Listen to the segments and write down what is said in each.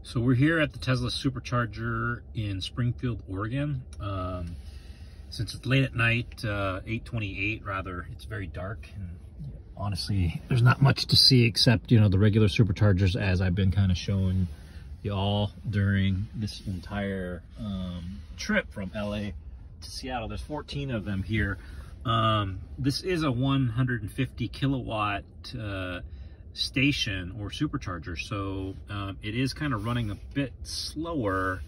So we're here at the Tesla Supercharger in Springfield, Oregon. Since it's late at night, 8:28 rather, it's very dark. And honestly, there's not much to see except, you know, the regular Superchargers as I've been kind of showing you all during this entire trip from LA to Seattle. There's 14 of them here. This is a 150 kilowatt station or supercharger, so it is kind of running a bit slower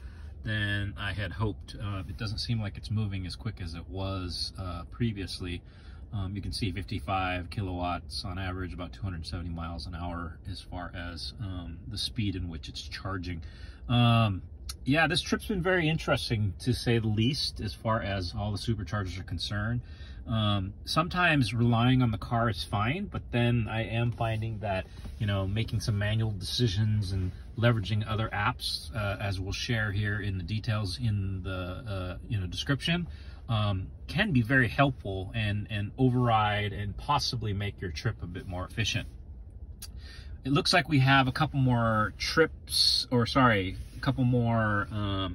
than I had hoped. It doesn't seem like it's moving as quick as it was previously. You can see 55 kilowatts on average, about 270 miles an hour as far as the speed in which it's charging. Yeah, this trip's been very interesting to say the least as far as all the superchargers are concerned. Sometimes relying on the car is fine, but then I am finding that, you know, making some manual decisions and leveraging other apps, as we'll share here in the details in the description, can be very helpful and override and possibly make your trip a bit more efficient. It looks like we have a couple more trips, or sorry, a couple more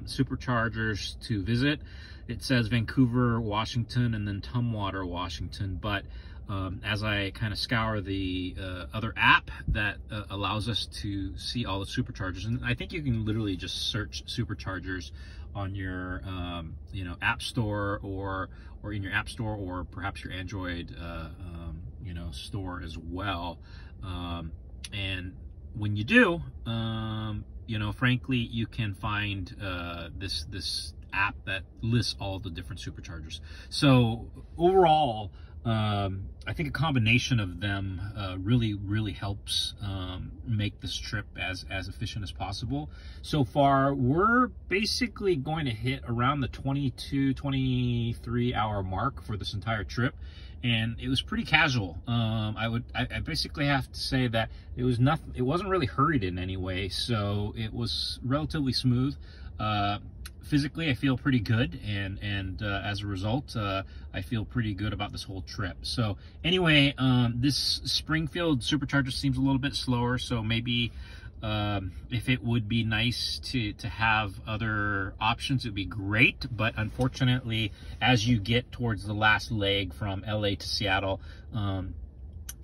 superchargers to visit. It says Vancouver, Washington, and then Tumwater, Washington. But as I kind of scour the other app that allows us to see all the superchargers, and I think you can literally just search superchargers on your app store or in your app store, or perhaps your Android store as well. And when you do, frankly, you can find this app that lists all the different superchargers. So overall, I think a combination of them really helps make this trip as efficient as possible. So far, we're basically going to hit around the 22-23 hour mark for this entire trip, and it was pretty casual. I basically have to say that it wasn't really hurried in any way, so it was relatively smooth. Physically, I feel pretty good, and as a result, I feel pretty good about this whole trip. So anyway, this Springfield Supercharger seems a little bit slower, so maybe if it would be nice to have other options, it would be great. But unfortunately, as you get towards the last leg from LA to Seattle,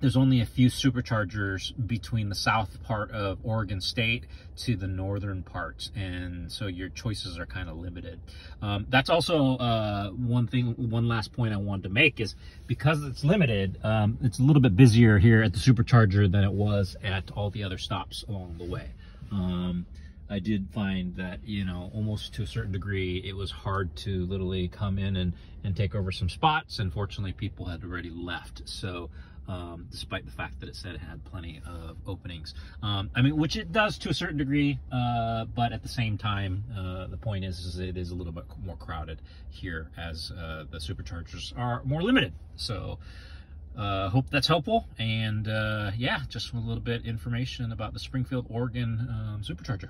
there's only a few superchargers between the south part of Oregon State to the northern part, and so your choices are kind of limited. That's also one last point I wanted to make is because it's limited, it's a little bit busier here at the supercharger than it was at all the other stops along the way. I did find that, almost to a certain degree, it was hard to literally come in and take over some spots. Unfortunately, people had already left. So despite the fact that it said it had plenty of openings, which it does to a certain degree, but at the same time, the point is it is a little bit more crowded here as the superchargers are more limited. So hope that's helpful, and yeah, just a little bit information about the Springfield, Oregon supercharger.